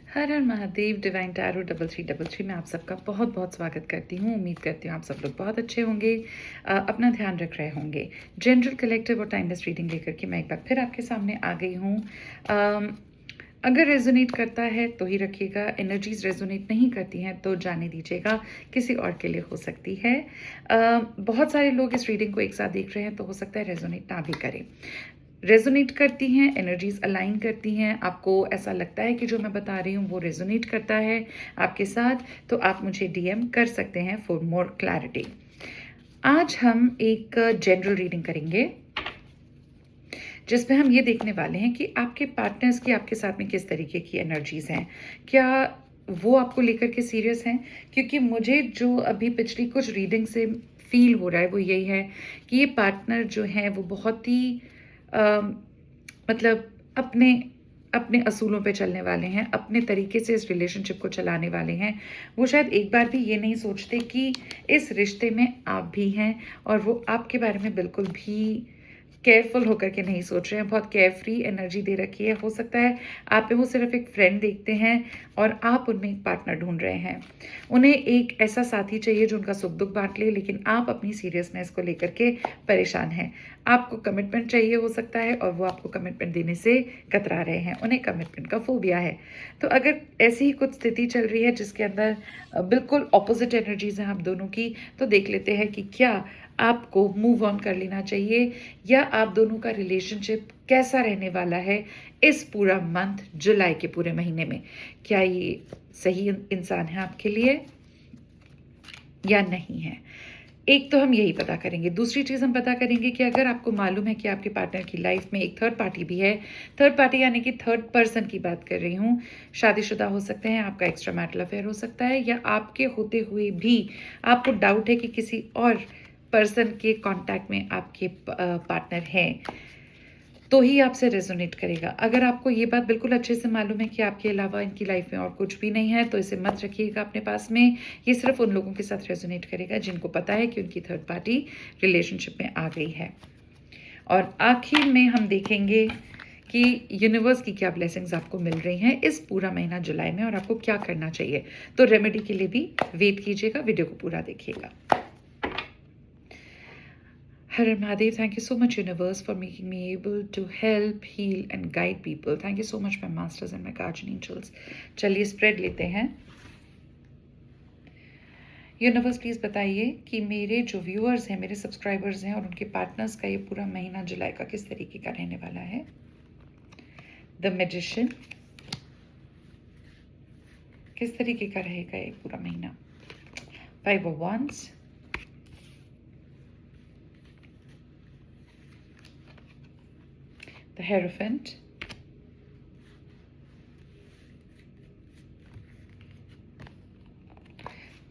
हर Har Mahadev divine tarot 3333 में आप सबका बहुत बहुत स्वागत करती हूँ। उम्मीद करती हूँ आप सब लोग बहुत अच्छे होंगे, अपना ध्यान रख रहे होंगे। जनरल कलेक्टिव और टाइमलेस रीडिंग लेकर के मैं एक बार फिर आपके सामने आ गई हूँ। अगर रेजोनेट करता है तो ही रखिएगा, एनर्जीज रेजोनेट नहीं करती हैं तो जाने दीजिएगा, किसी और के लिए हो सकती है। बहुत सारे लोग इस रीडिंग को एक साथ देख रहे हैं तो हो सकता है रेजोनेट ना भी करें। रेजोनेट करती हैं, एनर्जीज अलाइन करती हैं, आपको ऐसा लगता है कि जो मैं बता रही हूँ वो रेजोनेट करता है आपके साथ, तो आप मुझे डीएम कर सकते हैं फॉर मोर क्लैरिटी। आज हम एक जनरल रीडिंग करेंगे जिसमें हम ये देखने वाले हैं कि आपके पार्टनर्स की आपके साथ में किस तरीके की एनर्जीज हैं। क्या वो आपको लेकर के सीरियस हैं? क्योंकि मुझे जो अभी पिछली कुछ रीडिंग से फील हो रहा है वो यही है कि ये पार्टनर जो हैं वो बहुत ही मतलब अपने अपने असूलों पे चलने वाले हैं, अपने तरीके से इस रिलेशनशिप को चलाने वाले हैं। वो शायद एक बार भी ये नहीं सोचते कि इस रिश्ते में आप भी हैं, और वो आपके बारे में बिल्कुल भी केयरफुल होकर के नहीं सोच रहे हैं। बहुत केयरफ्री एनर्जी दे रखी है। हो सकता है आप में वो सिर्फ एक फ्रेंड देखते हैं और आप उनमें एक पार्टनर ढूंढ रहे हैं। उन्हें एक ऐसा साथी चाहिए जो उनका सुख दुख बांट ले, लेकिन आप अपनी सीरियसनेस को लेकर के परेशान हैं। आपको कमिटमेंट चाहिए हो सकता है और वो आपको कमिटमेंट देने से कतरा रहे हैं। उन्हें कमिटमेंट का फोबिया है। तो अगर ऐसी ही कुछ स्थिति चल रही है जिसके अंदर बिल्कुल ऑपोजिट एनर्जीज हैं आप दोनों की, तो देख लेते हैं कि क्या आपको मूव ऑन कर लेना चाहिए या आप दोनों का रिलेशनशिप कैसा रहने वाला है इस पूरा मंथ, जुलाई के पूरे महीने में। क्या ये सही इंसान है आपके लिए या नहीं है? एक तो हम यही पता करेंगे। दूसरी चीज़ हम पता करेंगे कि अगर आपको मालूम है कि आपके पार्टनर की लाइफ में एक थर्ड पार्टी भी है, थर्ड पार्टी यानी कि थर्ड पर्सन की बात कर रही हूँ, शादीशुदा हो सकते हैं, आपका एक्स्ट्रा मैरिटल अफेयर हो सकता है, या आपके होते हुए भी आपको डाउट है कि किसी और पर्सन के कांटेक्ट में आपके पार्टनर हैं, तो ही आपसे रेजोनेट करेगा। अगर आपको ये बात बिल्कुल अच्छे से मालूम है कि आपके अलावा इनकी लाइफ में और कुछ भी नहीं है, तो इसे मत रखिएगा अपने पास में। ये सिर्फ उन लोगों के साथ रेजोनेट करेगा जिनको पता है कि उनकी थर्ड पार्टी रिलेशनशिप में आ गई है। और आखिर में हम देखेंगे कि यूनिवर्स की क्या ब्लेसिंग्स आपको मिल रही हैं इस पूरा महीना जुलाई में और आपको क्या करना चाहिए। तो रेमेडी के लिए भी वेट कीजिएगा, वीडियो को पूरा देखिएगा। Har Har Mahadev, thank you so much, universe, for making me able to help, heal and guide people. Thank you so much, my masters and my guardian angels. चलिए spread लेते हैं। Universe please बताइए कि मेरे जो viewers हैं, मेरे subscribers हैं और उनके पार्टनर्स का ये पूरा महीना जुलाई का किस तरीके का रहने वाला है। द मैजिशियन, किस तरीके का रहेगा ये पूरा महीना। 5 of Wands, the Hierophant,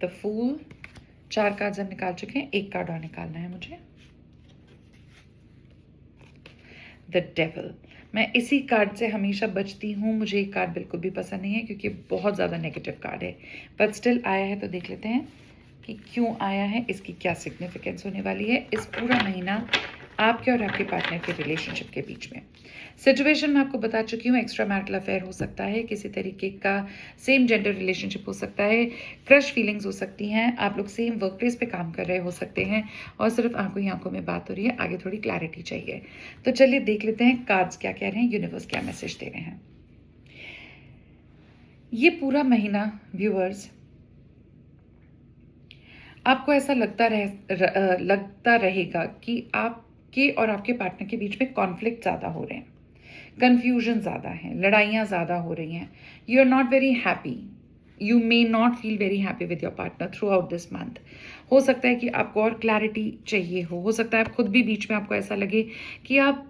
the fool. 4 cards हम निकाल चुके हैं, एक कार्ड और निकालना है मुझे। The devil. मैं इसी कार्ड से हमेशा बचती हूँ, मुझे ये कार्ड बिल्कुल भी पसंद नहीं है क्योंकि बहुत ज़्यादा नेगेटिव कार्ड है, बट स्टिल आया है तो देख लेते हैं कि क्यों आया है, इसकी क्या सिग्निफिकेंस होने वाली है इस पूरा महीना आपके और आपके पार्टनर के रिलेशनशिप के बीच में। सिचुएशन मैं आपको बता चुकी हूँ, एक्स्ट्रा मैरिटल अफेयर हो सकता है, किसी तरीके का सेम जेंडर रिलेशनशिप हो सकता है, क्रश फीलिंग्स हो सकती हैं, आप लोग सेम वर्क प्लेस पे काम कर रहे हो सकते हैं और सिर्फ आंखों ही आंखों में बात हो रही है। आगे थोड़ी क्लैरिटी चाहिए, तो चलिए देख लेते हैं कार्ड्स क्या कह रहे हैं, यूनिवर्स क्या मैसेज दे रहे हैं। ये पूरा महीना व्यूअर्स आपको ऐसा लगता रहेगा कि आपके और आपके पार्टनर के बीच में कॉन्फ्लिक्ट ज़्यादा हो रहे हैं, कन्फ्यूजन ज़्यादा है, लड़ाइयाँ ज़्यादा हो रही हैं। You are not very happy, you may not feel very happy with your partner throughout this month. हो सकता है कि आपको और क्लैरिटी चाहिए हो सकता है आप खुद भी बीच में आपको ऐसा लगे कि आप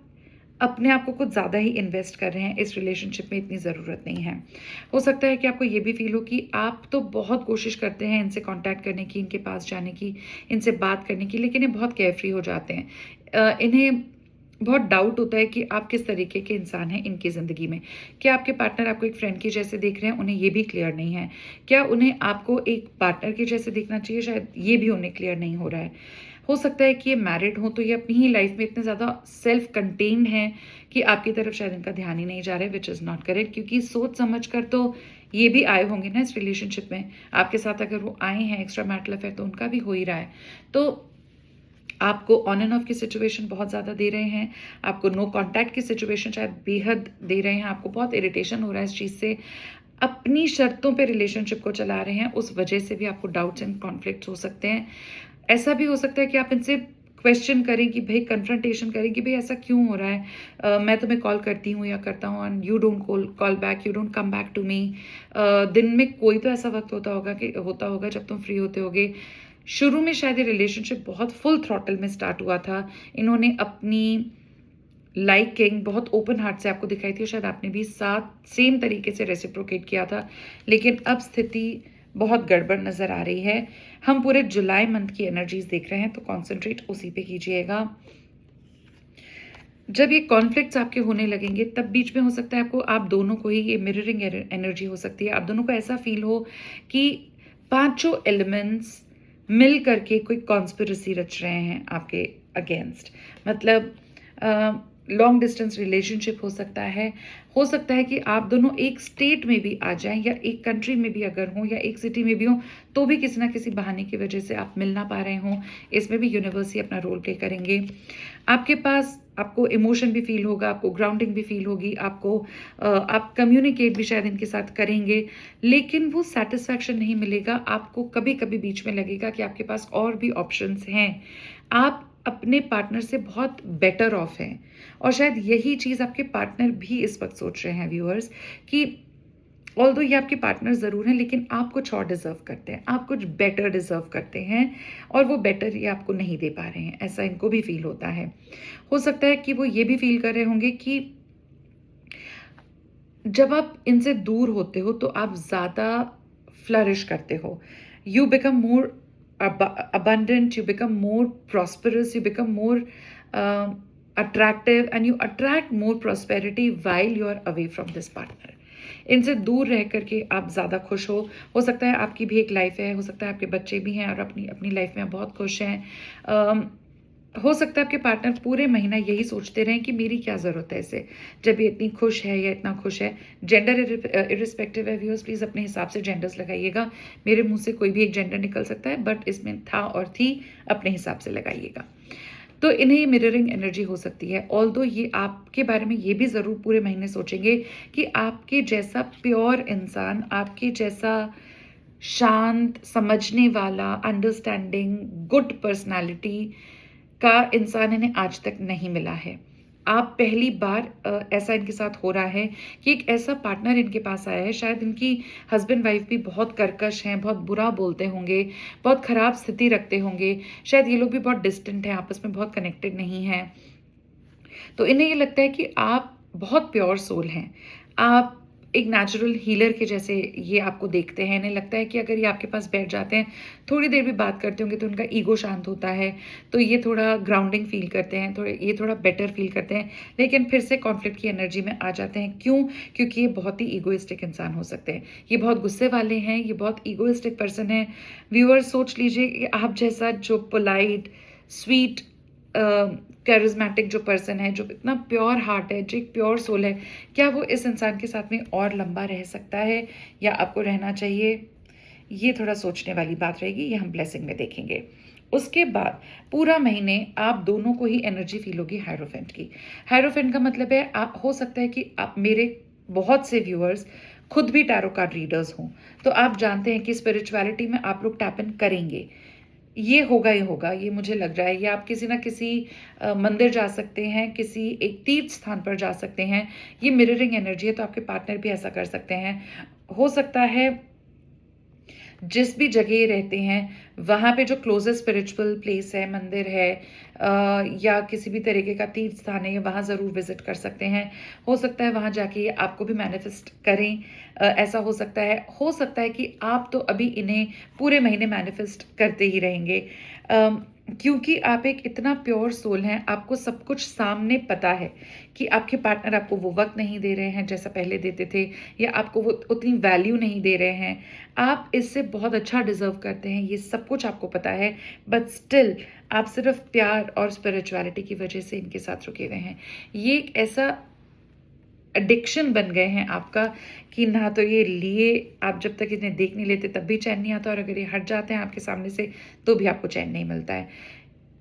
अपने आप को कुछ ज़्यादा ही इन्वेस्ट कर रहे हैं, इस रिलेशनशिप में इतनी ज़रूरत नहीं है। हो सकता है कि आपको ये भी फील हो कि आप तो बहुत कोशिश करते हैं इनसे कांटेक्ट करने की, इनके पास जाने की, इनसे बात करने की, लेकिन ये बहुत केयरफ्री हो जाते हैं। इन्हें बहुत डाउट होता है कि आप किस तरीके के इंसान हैं इनकी ज़िंदगी में। क्या आपके पार्टनर आपको एक फ्रेंड की जैसे देख रहे हैं, उन्हें ये भी क्लियर नहीं है। क्या उन्हें आपको एक पार्टनर के जैसे देखना चाहिए, शायद ये भी उन्हें क्लियर नहीं हो रहा है। हो सकता है कि ये मैरिड हो तो ये अपनी ही लाइफ में इतने ज़्यादा सेल्फ कंटेन्ड हैं कि आपकी तरफ शायद इनका ध्यान ही नहीं जा रहा है, विच इज़ नॉट करेक्ट, क्योंकि सोच समझ कर तो ये भी आए होंगे ना इस रिलेशनशिप में आपके साथ। अगर वो आए हैं एक्स्ट्रा मैरिटल अफेयर तो उनका भी हो ही रहा है। तो आपको ऑन एंड ऑफ की सिचुएशन बहुत ज़्यादा दे रहे हैं, आपको नो कॉन्टैक्ट की सिचुएशन शायद बेहद दे रहे हैं, आपको बहुत इरिटेशन हो रहा है इस चीज़ से, अपनी शर्तों पे रिलेशनशिप को चला रहे हैं, उस वजह से भी आपको डाउट्स एंड कॉन्फ्लिक्ट्स हो सकते हैं। ऐसा भी हो सकता है कि आप इनसे क्वेश्चन करें कि भाई कन्फ्रंटेशन करें कि भाई ऐसा क्यों हो रहा है, मैं तुम्हें कॉल करती हूँ या करता हूँ and you don't call back, you don't come back to me. दिन में कोई तो ऐसा वक्त होता होगा जब तुम फ्री होते होगे। शुरू में शायद ये रिलेशनशिप बहुत फुल थ्रॉटल में स्टार्ट हुआ था, इन्होंने अपनी लाइकिंग बहुत ओपन हार्ट से आपको दिखाई थी, शायद आपने भी साथ सेम तरीके से रेसिप्रोकेट किया था, लेकिन अब स्थिति बहुत गड़बड़ नज़र आ रही है। हम पूरे जुलाई मंथ की एनर्जीज देख रहे हैं, तो कॉन्सेंट्रेट उसी पे कीजिएगा। जब ये कॉन्फ्लिक्ट्स आपके होने लगेंगे तब बीच में हो सकता है आपको, आप दोनों को ही ये मिररिंग एनर्जी हो सकती है, आप दोनों को ऐसा फील हो कि पांचों एलिमेंट्स मिल करके कोई कॉन्स्पिरेसी रच रहे हैं आपके अगेंस्ट। मतलब लॉन्ग डिस्टेंस रिलेशनशिप हो सकता है कि आप दोनों एक स्टेट में भी आ जाएं या एक कंट्री में भी अगर हों या एक सिटी में भी हों, तो भी किसी ना किसी बहाने की वजह से आप मिल ना पा रहे हों। इसमें भी यूनिवर्स ही अपना रोल प्ले करेंगे। आपके पास आपको इमोशन भी फील होगा, आपको ग्राउंडिंग भी फील होगी, आप कम्युनिकेट भी शायद इनके साथ करेंगे, लेकिन वो सेटिस्फैक्शन नहीं मिलेगा। आपको कभी कभी बीच में लगेगा कि आपके पास और भी ऑप्शंस हैं, आप अपने पार्टनर से बहुत बेटर ऑफ हैं, और शायद यही चीज़ आपके पार्टनर भी इस वक्त सोच रहे हैं व्यूअर्स, कि ऑल्दो ये आपके पार्टनर ज़रूर हैं लेकिन आप कुछ और डिज़र्व करते हैं, आप कुछ बेटर डिज़र्व करते हैं, और वो बेटर ये आपको नहीं दे पा रहे हैं, ऐसा इनको भी फील होता है। हो सकता है कि वो ये भी फील कर रहे होंगे कि जब आप इनसे दूर होते हो तो आप ज़्यादा फ्लरिश करते हो, you become more abundant, you become more prosperous, you become more attractive, and you attract more prosperity while you are away from this partner. इनसे दूर रह करके आप ज़्यादा खुश हो सकता है आपकी भी एक लाइफ है, हो सकता है आपके बच्चे भी हैं और अपनी अपनी लाइफ में आप बहुत खुश हैं। हो सकता है आपके पार्टनर पूरे महीना यही सोचते रहें कि मेरी क्या ज़रूरत है इसे, जब ये इतनी खुश है या इतना खुश है। जेंडर इरिस्पेक्टिव है व्यूअर्स, प्लीज़ अपने हिसाब से जेंडर्स लगाइएगा, मेरे मुंह से कोई भी एक जेंडर निकल सकता है, बट इसमें था और थी अपने हिसाब से लगाइएगा। तो इन्हें ये मिररिंग एनर्जी हो सकती है। ऑल्दो ये आपके बारे में ये भी ज़रूर पूरे महीने सोचेंगे कि आपके जैसा प्योर इंसान, आपके जैसा शांत, समझने वाला, अंडरस्टैंडिंग, गुड पर्सनालिटी का इंसान इन्हें आज तक नहीं मिला है। आप पहली बार ऐसा इनके साथ हो रहा है कि एक ऐसा पार्टनर इनके पास आया है, शायद इनकी हस्बैंड वाइफ भी बहुत कर्कश हैं, बहुत बुरा बोलते होंगे, बहुत ख़राब स्थिति रखते होंगे, शायद ये लोग भी बहुत डिस्टेंट हैं, आपस में बहुत कनेक्टेड नहीं हैं। तो इन्हें ये लगता है कि आप बहुत प्योर सोल हैं, आप एक नेचुरल हीलर के जैसे ये आपको देखते हैं। इन्हें लगता है कि अगर ये आपके पास बैठ जाते हैं, थोड़ी देर भी बात करते होंगे तो उनका ईगो शांत होता है, तो ये थोड़ा ग्राउंडिंग फील करते हैं, ये थोड़ा बेटर फील करते हैं, लेकिन फिर से कॉन्फ्लिक्ट की एनर्जी में आ जाते हैं। क्यों? क्योंकि ये बहुत ही ईगोइस्टिक इंसान हो सकते हैं, ये बहुत गुस्से वाले हैं, ये बहुत ईगोइस्टिक पर्सन है। व्यूअर्स, सोच लीजिए कि आप जैसा जो पोलाइट, स्वीट, कैरिज्मेटिक जो पर्सन है, जो इतना प्योर हार्ट है, जो एक प्योर सोल है, क्या वो इस इंसान के साथ में और लंबा रह सकता है या आपको रहना चाहिए? ये थोड़ा सोचने वाली बात रहेगी, ये हम ब्लेसिंग में देखेंगे। उसके बाद पूरा महीने आप दोनों को ही एनर्जी फील होगी हायरोफेंट की। हायरोफेंट का मतलब है, आप हो सकता है कि आप मेरे बहुत से व्यूअर्स खुद भी टैरो कार्ड रीडर्स हों, तो आप जानते हैं कि स्पिरिचुअलिटी में आप लोग टैप इन करेंगे, ये होगा ही होगा, ये मुझे लग रहा है। या आप किसी ना किसी मंदिर जा सकते हैं, किसी एक तीर्थ स्थान पर जा सकते हैं, ये मिररिंग एनर्जी है, तो आपके पार्टनर भी ऐसा कर सकते हैं। हो सकता है जिस भी जगह रहते हैं वहाँ पे जो क्लोजेस्ट स्पिरिचुअल प्लेस है, मंदिर है, या किसी भी तरीके का तीर्थ स्थान है, वहाँ ज़रूर विजिट कर सकते हैं। हो सकता है वहाँ जाके आपको भी मैनिफेस्ट करें, ऐसा हो सकता है। हो सकता है कि आप तो अभी इन्हें पूरे महीने मैनिफेस्ट करते ही रहेंगे। क्योंकि आप एक इतना प्योर सोल हैं, आपको सब कुछ सामने पता है कि आपके पार्टनर आपको वो वक़्त नहीं दे रहे हैं जैसा पहले देते थे, या आपको वो उतनी वैल्यू नहीं दे रहे हैं। आप इससे बहुत अच्छा डिज़र्व करते हैं, ये सब कुछ आपको पता है, बट स्टिल आप सिर्फ़ प्यार और स्पिरिचुअलिटी की वजह से इनके साथ रुके हुए हैं। ये एक ऐसा एडिक्शन बन गए हैं आपका कि ना तो ये लिए आप जब तक इन्हें देख नहीं लेते तब भी चैन नहीं आता, और अगर ये हट जाते हैं आपके सामने से तो भी आपको चैन नहीं मिलता है।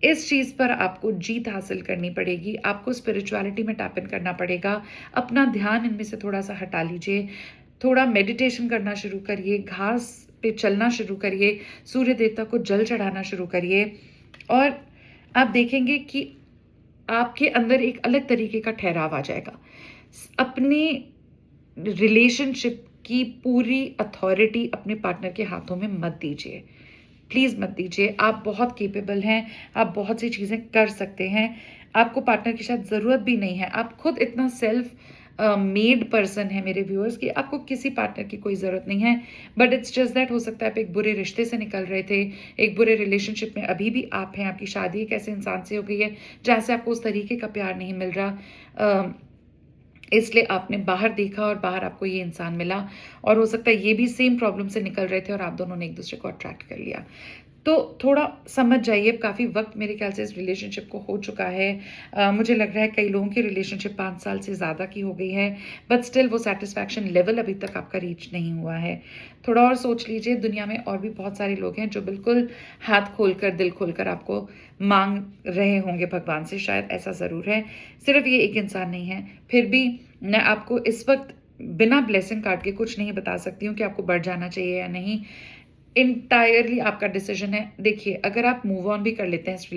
इस चीज़ पर आपको जीत हासिल करनी पड़ेगी, आपको स्पिरिचुअलिटी में टैप इन करना पड़ेगा। अपना ध्यान इनमें से थोड़ा-सा हटा लीजिए, थोड़ा मेडिटेशन करना शुरू करिए, घास पे चलना शुरू करिए, सूर्य देवता को जल चढ़ाना शुरू करिए, और आप देखेंगे कि आपके अंदर एक अलग तरीके का ठहराव आ जाएगा। अपने रिलेशनशिप की पूरी अथॉरिटी अपने पार्टनर के हाथों में मत दीजिए, प्लीज़ मत दीजिए। आप बहुत केपेबल हैं, आप बहुत सी चीज़ें कर सकते हैं, आपको पार्टनर की शायद ज़रूरत भी नहीं है। आप खुद इतना सेल्फ मेड पर्सन है मेरे व्यूअर्स, कि आपको किसी पार्टनर की कोई ज़रूरत नहीं है। बट इट्स जस्ट दैट हो सकता है आप एक बुरे रिश्ते से निकल रहे थे, एक बुरे रिलेशनशिप में अभी भी आप हैं, आपकी शादी एक ऐसे इंसान से हो गई है जहाँ से आपको उस तरीके का प्यार नहीं मिल रहा, इसलिए आपने बाहर देखा और बाहर आपको ये इंसान मिला, और हो सकता है ये भी सेम प्रॉब्लम से निकल रहे थे और आप दोनों ने एक दूसरे को अट्रैक्ट कर लिया। तो थोड़ा समझ जाइए, अब काफ़ी वक्त मेरे ख्याल से इस रिलेशनशिप को हो चुका है। मुझे लग रहा है कई लोगों की रिलेशनशिप 5 साल से ज़्यादा की हो गई है, बट स्टिल वो सेटिस्फैक्शन लेवल अभी तक आपका रीच नहीं हुआ है। थोड़ा और सोच लीजिए, दुनिया में और भी बहुत सारे लोग हैं जो बिल्कुल हाथ खोलकर, दिल खोलकर आपको मांग रहे होंगे भगवान से, शायद ऐसा ज़रूर है। सिर्फ ये एक इंसान नहीं है। फिर भी मैं आपको इस वक्त बिना ब्लेसिंग कार्ड के कुछ नहीं बता सकती हूँ कि आपको बढ़ जाना चाहिए या नहीं। इंटायरली आपका डिसीजन है। देखिए, अगर आप मूव ऑन भी कर लेते हैं इस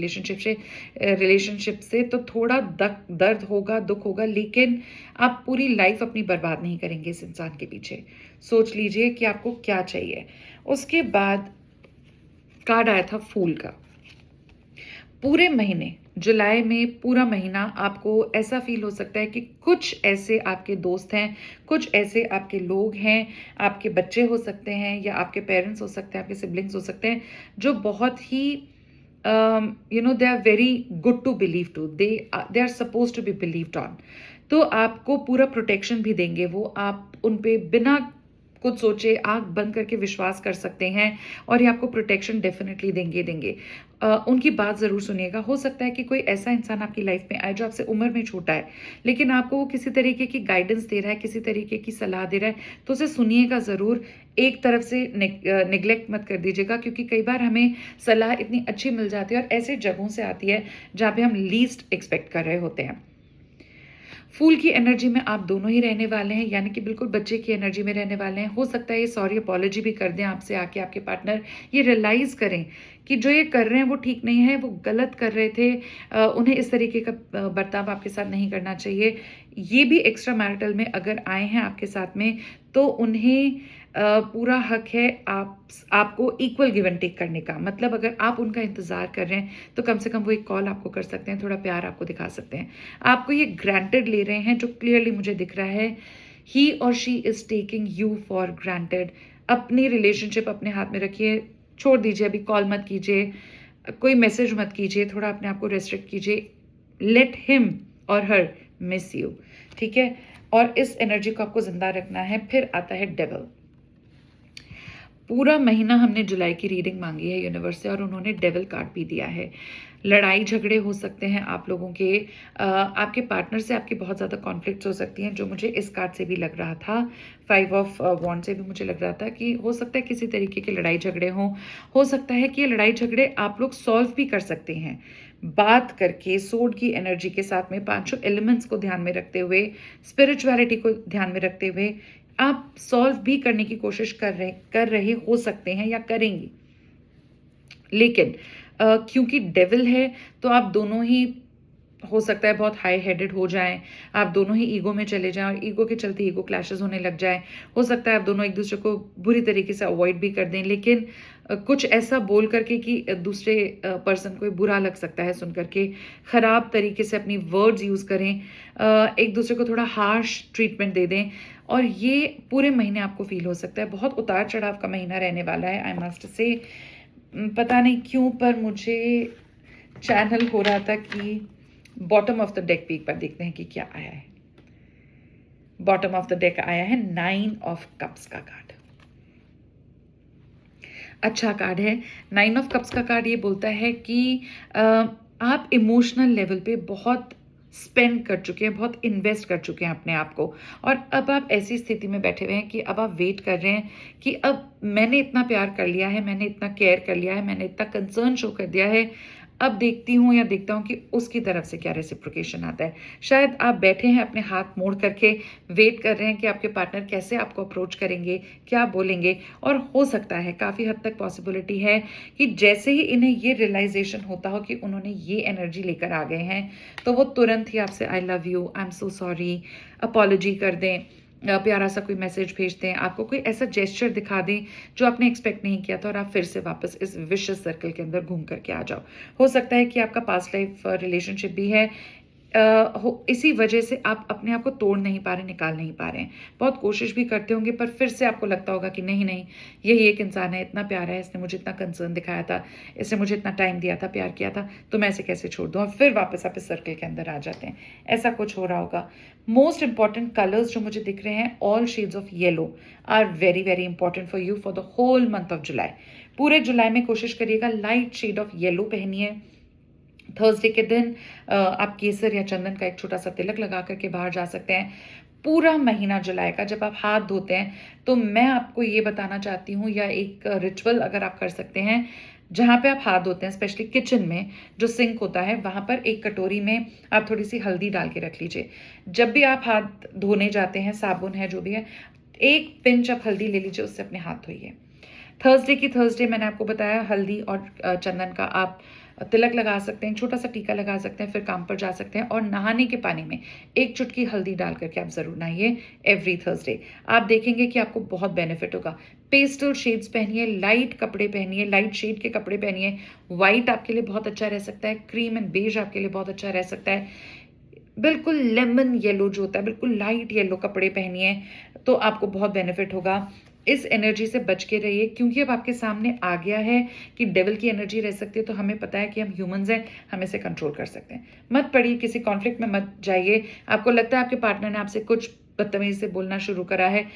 रिलेशनशिप से तो थोड़ा दर्द होगा, दुख होगा, लेकिन आप पूरी लाइफ अपनी बर्बाद नहीं करेंगे इस इंसान के पीछे। सोच लीजिए कि आपको क्या चाहिए। उसके बाद कार्ड आया था फूल का। पूरे महीने, जुलाई में पूरा महीना आपको ऐसा फील हो सकता है कि कुछ ऐसे आपके दोस्त हैं, कुछ ऐसे आपके लोग हैं, आपके बच्चे हो सकते हैं या आपके पेरेंट्स हो सकते हैं, आपके सिबलिंग्स हो सकते हैं, जो बहुत ही they are very good to believe to, they are suppose to be believed on. तो आपको पूरा प्रोटेक्शन भी देंगे वो, आप उन पे बिना कुछ सोचे आंख बंद करके विश्वास कर सकते हैं, और ये आपको प्रोटेक्शन डेफिनेटली देंगे। उनकी बात ज़रूर सुनिएगा। हो सकता है कि कोई ऐसा इंसान आपकी लाइफ में आए जो आपसे उम्र में छोटा है, लेकिन आपको वो किसी तरीके की गाइडेंस दे रहा है, किसी तरीके की सलाह दे रहा है, तो उसे सुनिएगा ज़रूर। एक तरफ से निगलेक्ट मत कर दीजिएगा, क्योंकि कई बार हमें सलाह इतनी अच्छी मिल जाती है और ऐसे जगहों से आती है जहाँ पे हम लीस्ट एक्सपेक्ट कर रहे होते हैं। फूल की एनर्जी में आप दोनों ही रहने वाले हैं, यानी कि बिल्कुल बच्चे की एनर्जी में रहने वाले हैं। हो सकता है ये सॉरी अपॉलॉजी भी कर दें आपसे आके, आपके पार्टनर ये रियलाइज़ करें कि जो ये कर रहे हैं वो ठीक नहीं है, वो गलत कर रहे थे, उन्हें इस तरीके का बर्ताव आपके साथ नहीं करना चाहिए। ये भी एक्स्ट्रा मैरिटल में अगर आए हैं आपके साथ में, तो उन्हें पूरा हक है आपको इक्वल गिव एंड टेक करने का। मतलब अगर आप उनका इंतज़ार कर रहे हैं तो कम से कम वो एक कॉल आपको कर सकते हैं, थोड़ा प्यार आपको दिखा सकते हैं। आपको ये ग्रांटेड ले रहे हैं, जो क्लियरली मुझे दिख रहा है। ही और she is taking you for granted. अपनी रिलेशनशिप अपने हाथ में रखिए, छोड़ दीजिए, अभी कॉल मत कीजिए, कोई मैसेज मत कीजिए, थोड़ा अपने आप को रेस्ट्रिक्ट कीजिए। लेट हिम और हर मिस यू, ठीक है? और इस एनर्जी को आपको जिंदा रखना है। फिर आता है डेविल। पूरा महीना हमने जुलाई की रीडिंग मांगी है यूनिवर्स से, और उन्होंने डेविल कार्ड भी दिया है। लड़ाई झगड़े हो सकते हैं आप लोगों के, आपके पार्टनर से आपकी बहुत ज़्यादा कॉन्फ्लिक्ट्स हो सकती हैं, जो मुझे इस कार्ड से भी लग रहा था। 5 ऑफ वॉन्ड से भी मुझे लग रहा था कि हो सकता है किसी तरीके के लड़ाई झगड़े हों। हो सकता है कि ये लड़ाई झगड़े आप लोग सॉल्व भी कर सकते हैं बात करके, सोड की एनर्जी के साथ में, पांचों एलिमेंट्स को ध्यान में रखते हुए, स्पिरिचुअलिटी को ध्यान में रखते हुए आप सॉल्व भी करने की कोशिश कर रहे हो सकते हैं या करेंगे। लेकिन क्योंकि डेविल है तो आप दोनों ही हो सकता है बहुत हाई हेडेड हो जाएं, आप दोनों ही ईगो में चले जाएं और ईगो के चलते ईगो क्लैशेस होने लग जाए। हो सकता है आप दोनों एक दूसरे को बुरी तरीके से अवॉइड भी कर दें, लेकिन कुछ ऐसा बोल करके कि दूसरे पर्सन को बुरा लग सकता है सुन करके, ख़राब तरीके से अपनी वर्ड्स यूज़ करें, एक दूसरे को थोड़ा हार्श ट्रीटमेंट दे दें, और ये पूरे महीने आपको फील हो सकता है। बहुत उतार चढ़ाव का महीना रहने वाला है, आई मस्ट से। पता नहीं क्यों पर मुझे चैनल हो रहा था कि बॉटम ऑफ द डेक पे एक बार देखते हैं कि क्या आया है। बॉटम ऑफ द डेक आया है 9 ऑफ कप्स का कार्ड। अच्छा कार्ड है। 9 ऑफ कप्स का कार्ड ये बोलता है कि आप इमोशनल लेवल पे बहुत स्पेंड कर चुके हैं, बहुत इन्वेस्ट कर चुके हैं अपने आप को, और अब आप ऐसी स्थिति में बैठे हुए हैं कि अब आप वेट कर रहे हैं कि अब मैंने इतना प्यार कर लिया है, मैंने इतना केयर कर लिया है, मैंने इतना कंसर्न शो कर दिया है, अब देखती हूँ या देखता हूँ कि उसकी तरफ से क्या रेसिप्रोकेशन आता है। शायद आप बैठे हैं अपने हाथ मोड़ करके, वेट कर रहे हैं कि आपके पार्टनर कैसे आपको अप्रोच करेंगे, क्या बोलेंगे, और हो सकता है काफ़ी हद तक पॉसिबिलिटी है कि जैसे ही इन्हें ये रियलाइजेशन होता हो कि उन्होंने ये एनर्जी लेकर आ गए हैं, तो वो तुरंत ही आपसे I love you, I am so sorry, apology कर दें, प्यारा सा कोई मैसेज भेज दें, आपको कोई ऐसा जेस्चर दिखा दें जो आपने एक्सपेक्ट नहीं किया था, और आप फिर से वापस इस विशियस सर्कल के अंदर घूम करके आ जाओ। हो सकता है कि आपका पास्ट लाइफ रिलेशनशिप भी है, इसी वजह से आप अपने आप को तोड़ नहीं पा रहे, निकाल नहीं पा रहे हैं। बहुत कोशिश भी करते होंगे, पर फिर से आपको लगता होगा कि नहीं नहीं, यही एक इंसान है, इतना प्यारा है, इसने मुझे इतना कंसर्न दिखाया था, इसने मुझे इतना टाइम दिया था, प्यार किया था, तो मैं इसे कैसे छोड़ दूँ, और फिर वापस आप इस सर्कल के अंदर आ जाते हैं। ऐसा कुछ हो रहा होगा। मोस्ट इंपॉर्टेंट कलर्स जो मुझे दिख रहे हैं, all shades of yellow are very very important for you for the whole month of July. पूरे जुलाई में कोशिश करिएगा लाइट शेड ऑफ येलो पहनिए। थर्सडे के दिन आप केसर या चंदन का एक छोटा सा तिलक लगा करके बाहर जा सकते हैं। पूरा महीना जुलाई का जब आप हाथ धोते हैं, तो मैं आपको ये बताना चाहती हूँ, या एक रिचुअल अगर आप कर सकते हैं, जहाँ पे आप हाथ धोते हैं, स्पेशली किचन में जो सिंक होता है, वहाँ पर एक कटोरी में आप थोड़ी सी हल्दी डाल के रख लीजिए। जब भी आप हाथ धोने जाते हैं, साबुन है जो भी है, एक पिंच आप हल्दी ले लीजिए, उससे अपने हाथ धोइए। थर्सडे मैंने आपको बताया, हल्दी और चंदन का आप तिलक लगा सकते हैं, छोटा सा टीका लगा सकते हैं, फिर काम पर जा सकते हैं, और नहाने के पानी में एक चुटकी हल्दी डाल करके आप ज़रूर नहाइए एवरी थर्सडे। आप देखेंगे कि आपको बहुत बेनिफिट होगा। पेस्टल शेड्स पहनिए, लाइट कपड़े पहनिए, लाइट शेड के कपड़े पहनिए। वाइट आपके लिए बहुत अच्छा रह सकता है, क्रीम एंड बेज आपके लिए बहुत अच्छा रह सकता है, बिल्कुल लेमन येलो जो होता है, बिल्कुल लाइट येलो कपड़े पहनिए, तो आपको बहुत बेनिफिट होगा। इस एनर्जी से बच के रहिए, क्योंकि अब आपके सामने आ गया है कि डेविल की एनर्जी रह सकती है, तो हमें पता है कि हम ह्यूमंस हैं, हम इसे कंट्रोल कर सकते हैं। मत पड़िए, किसी कॉन्फ्लिक्ट में मत जाइए। आपको लगता है आपके पार्टनर ने आपसे कुछ बदतमीजी से बोलना शुरू करा है,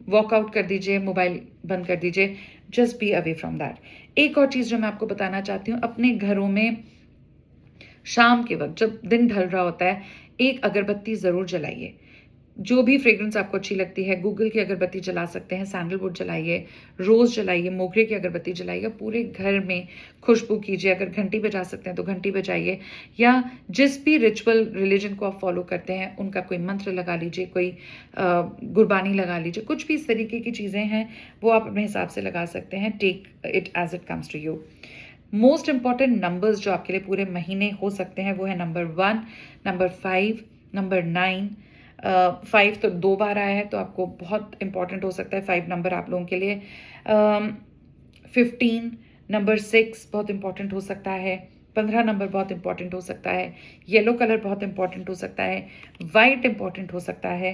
वॉकआउट कर दीजिए, मोबाइल बंद कर दीजिए, just be away from that. एक और चीज़ जो मैं आपको बताना चाहती हूँ, अपने घरों में शाम के वक्त जब दिन ढल रहा होता है, एक अगरबत्ती ज़रूर जलाइए। जो भी फ्रेग्रेंस आपको अच्छी लगती है, गूगल की अगरबत्ती जला सकते हैं, सैंडलवुड जलाइए, रोज़ जलाइए, मोगरे की अगरबत्ती जलाइए, पूरे घर में खुशबू कीजिए। अगर घंटी बजा सकते हैं तो घंटी बजाइए, या जिस भी रिचुअल रिलीजन को आप फॉलो करते हैं उनका कोई मंत्र लगा लीजिए, कोई गुरबानी लगा लीजिए, कुछ भी इस तरीके की चीज़ें हैं वो आप अपने हिसाब से लगा सकते हैं। Take it as it comes to you. Most important numbers जो आपके लिए पूरे महीने हो सकते हैं वो है नंबर 1, नंबर 5, नंबर 9। 5 तो 2 बार आया है, तो आपको बहुत इंपॉर्टेंट हो सकता है 5 नंबर आप लोगों के लिए। 15, नंबर 6 बहुत इंपॉर्टेंट हो सकता है। 15 नंबर बहुत इंपॉर्टेंट हो सकता है। येलो कलर बहुत इंपॉर्टेंट हो सकता है। वाइट इंपॉर्टेंट हो सकता है।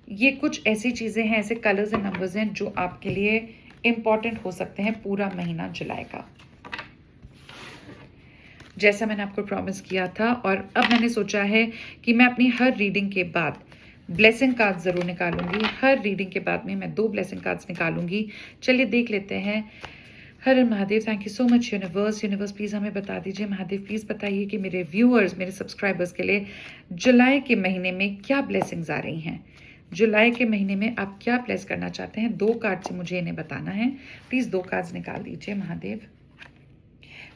ये कुछ ऐसी चीज़ें हैं, ऐसे कलर्स एंड नंबर्स हैं जो आपके लिए इंपॉर्टेंट हो सकते हैं पूरा महीना जुलाई का, जैसा मैंने आपको प्रॉमिस किया था। और अब मैंने सोचा है कि मैं अपनी हर रीडिंग के बाद ब्लेसिंग कार्ड्स ज़रूर निकालूंगी। हर रीडिंग के बाद में मैं 2 ब्लेसिंग कार्ड्स निकालूंगी। चलिए देख लेते हैं। Har Har Mahadev, thank you so much universe. Universe please हमें बता दीजिए, महादेव प्लीज़ बताइए कि मेरे व्यूअर्स, मेरे सब्सक्राइबर्स के लिए जुलाई के महीने में क्या ब्लेसिंग्स आ रही हैं। जुलाई के महीने में आप क्या ब्लेस करना चाहते हैं, 2 कार्ड से मुझे इन्हें बताना है। प्लीज़ 2 कार्ड्स निकाल दीजिए महादेव।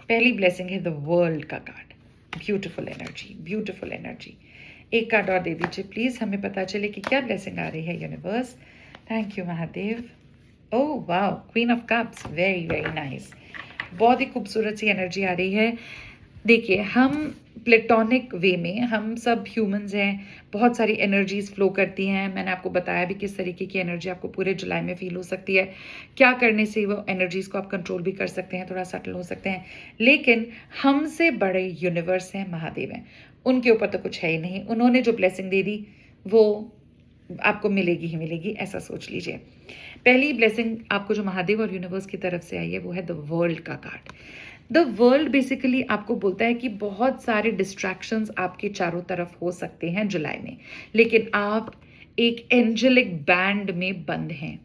पहली ब्लेसिंग है द वर्ल्ड का card, beautiful energy, beautiful energy. एक कार्ड और दे दीजिए प्लीज, हमें पता चले कि क्या ब्लेसिंग आ रही है universe. Thank you Mahadev. Oh wow, queen of cups, very very nice. बहुत ही खूबसूरत सी एनर्जी आ रही है। देखिए, हम प्लेटोनिक वे में हम सब ह्यूमंस हैं, बहुत सारी एनर्जीज फ्लो करती हैं। मैंने आपको बताया भी किस तरीके की एनर्जी आपको पूरे जुलाई में फील हो सकती है, क्या करने से वो एनर्जीज को आप कंट्रोल भी कर सकते हैं, थोड़ा सटल हो सकते हैं। लेकिन हमसे बड़े यूनिवर्स हैं, महादेव हैं, उनके ऊपर तो कुछ है ही नहीं। उन्होंने जो ब्लेसिंग दे दी वो आपको मिलेगी ही मिलेगी, ऐसा सोच लीजिए। पहली ब्लेसिंग आपको जो महादेव और यूनिवर्स की तरफ से आई है वो है द वर्ल्ड का कार्ड। द वर्ल्ड बेसिकली आपको बोलता है कि बहुत सारे डिस्ट्रैक्शंस आपके चारों तरफ हो सकते हैं जुलाई में, लेकिन आप एक एंजेलिक बैंड में बंद हैं।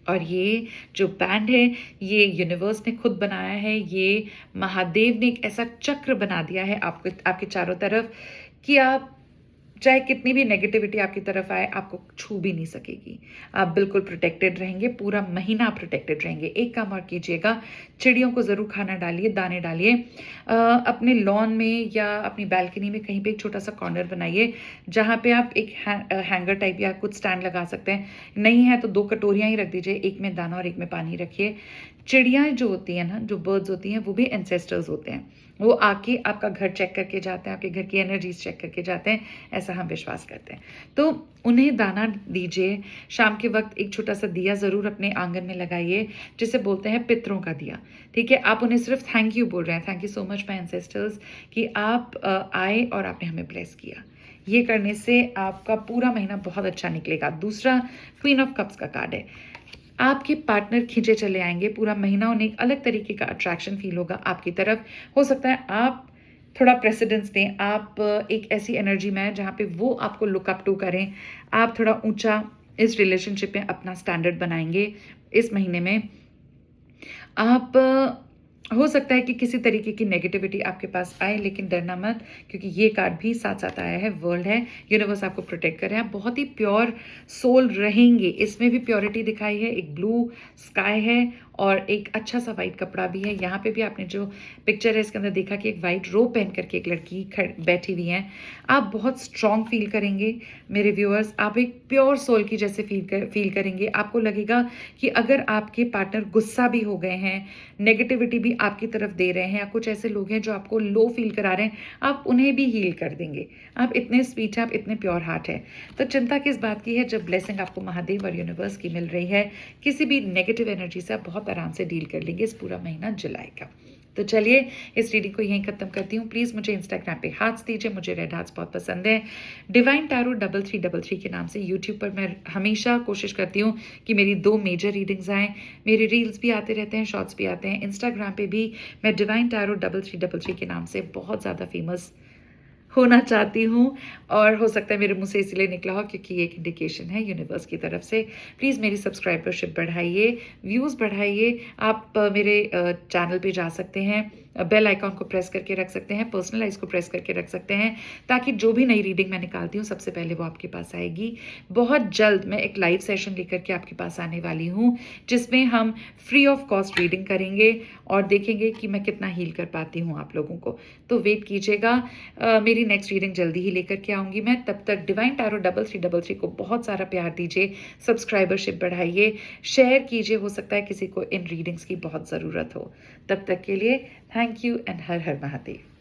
और ये जो बैंड है, ये यूनिवर्स ने खुद बनाया है, ये महादेव ने एक ऐसा चक्र बना दिया है आपके आपके चारों तरफ कि आप चाहे कितनी भी नेगेटिविटी आपकी तरफ आए, आपको छू भी नहीं सकेगी। आप बिल्कुल प्रोटेक्टेड रहेंगे, पूरा महीना आप प्रोटेक्टेड रहेंगे। एक काम और कीजिएगा, चिड़ियों को ज़रूर खाना डालिए, दाने डालिए। अपने लॉन में या अपनी बालकनी में कहीं पे एक छोटा सा कॉर्नर बनाइए, जहाँ पे आप एक हैंगर टाइप या कुछ स्टैंड लगा सकते हैं। नहीं है तो 2 कटोरियाँ ही रख दीजिए, एक में दाना और एक में पानी रखिए। चिड़ियाँ जो होती हैं ना, जो बर्ड्स होती हैं, वो भी एंसेस्टर्स होते हैं। वो आके आपका घर चेक करके जाते हैं, आपके घर की एनर्जीज चेक करके जाते हैं, ऐसा हम विश्वास करते हैं। तो उन्हें दाना दीजिए। शाम के वक्त एक छोटा सा दिया ज़रूर अपने आंगन में लगाइए, जिसे बोलते हैं पितरों का दिया। ठीक है, आप उन्हें सिर्फ थैंक यू बोल रहे हैं, thank you so much my ancestors कि आप आए और आपने हमें ब्लेस किया। ये करने से आपका पूरा महीना बहुत अच्छा निकलेगा। दूसरा क्वीन ऑफ कप्स का कार्ड है। आपके पार्टनर खींचे चले आएंगे, पूरा महीना उन्हें एक अलग तरीके का अट्रैक्शन फील होगा आपकी तरफ। हो सकता है आप थोड़ा प्रेसिडेंस दें, आप एक ऐसी एनर्जी में हैं जहाँ पे वो आपको लुक अप टू करें। आप थोड़ा ऊंचा इस रिलेशनशिप में अपना स्टैंडर्ड बनाएंगे इस महीने में। आप हो सकता है कि किसी तरीके की नेगेटिविटी आपके पास आए, लेकिन डरना मत, क्योंकि ये कार्ड भी साथ साथ आया है, वर्ल्ड है, यूनिवर्स आपको प्रोटेक्ट कर रहे हैं। आप बहुत ही प्योर सोल रहेंगे। इसमें भी प्योरिटी दिखाई है, एक ब्लू स्काई है और एक अच्छा सा वाइट कपड़ा भी है। यहाँ पे भी आपने जो पिक्चर है इसके अंदर देखा कि एक वाइट रोब पहन करके एक लड़की बैठी हुई है। आप बहुत स्ट्रांग फील करेंगे मेरे व्यूअर्स, आप एक प्योर सोल की जैसे फील करेंगे। आपको लगेगा कि अगर आपके पार्टनर गुस्सा भी हो गए हैं, नेगेटिविटी भी आपकी तरफ दे रहे हैं, या कुछ ऐसे लोग हैं जो आपको लो फील करा रहे हैं, आप उन्हें भी हील कर देंगे। आप इतने स्वीट हैं, आप इतने प्योर हार्ट है। तो चिंता किस बात की है जब ब्लेसिंग आपको महादेव और यूनिवर्स की मिल रही है। किसी भी नेगेटिव एनर्जी से आप बहुत आराम से डील कर लेंगे इस पूरा महीना जुलाई का। तो चलिए इस रीडिंग को यहीं खत्म करती हूँ। प्लीज़ मुझे इंस्टाग्राम पे हार्ट्स दीजिए, मुझे रेड हार्ट्स बहुत पसंद है। डिवाइन टैरो 3333 के नाम से यूट्यूब पर मैं हमेशा कोशिश करती हूँ कि मेरी 2 मेजर रीडिंग्स आएँ। मेरे रील्स भी आते रहते हैं, शॉर्ट्स भी आते हैं। इंस्टाग्राम पे भी मैं डिवाइन टैरो 3333 के नाम से बहुत ज़्यादा फेमस होना चाहती हूँ, और हो सकता है मेरे मुंह से इसलिए निकला हो क्योंकि ये एक इंडिकेशन है यूनिवर्स की तरफ से। प्लीज़ मेरी सब्सक्राइबरशिप बढ़ाइए, व्यूज़ बढ़ाइए। आप मेरे चैनल पे जा सकते हैं, बेल आइकॉन को प्रेस करके रख सकते हैं, पर्सनलाइज को प्रेस करके रख सकते हैं, ताकि जो भी नई रीडिंग मैं निकालती हूँ सबसे पहले वो आपके पास आएगी। बहुत जल्द मैं एक लाइव सेशन लेकर के आपके पास आने वाली हूँ, जिसमें हम फ्री ऑफ कॉस्ट रीडिंग करेंगे और देखेंगे कि मैं कितना हील कर पाती हूँ आप लोगों को। तो वेट कीजिएगा, मेरी नेक्स्ट रीडिंग जल्दी ही लेकर के आऊँगी मैं। तब तक डिवाइन टैरो 3333 को बहुत सारा प्यार दीजिए, सब्सक्राइबरशिप बढ़ाइए, शेयर कीजिए। हो सकता है किसी को इन रीडिंग्स की बहुत ज़रूरत हो। तब तक के लिए thank you and her Har Mahadev.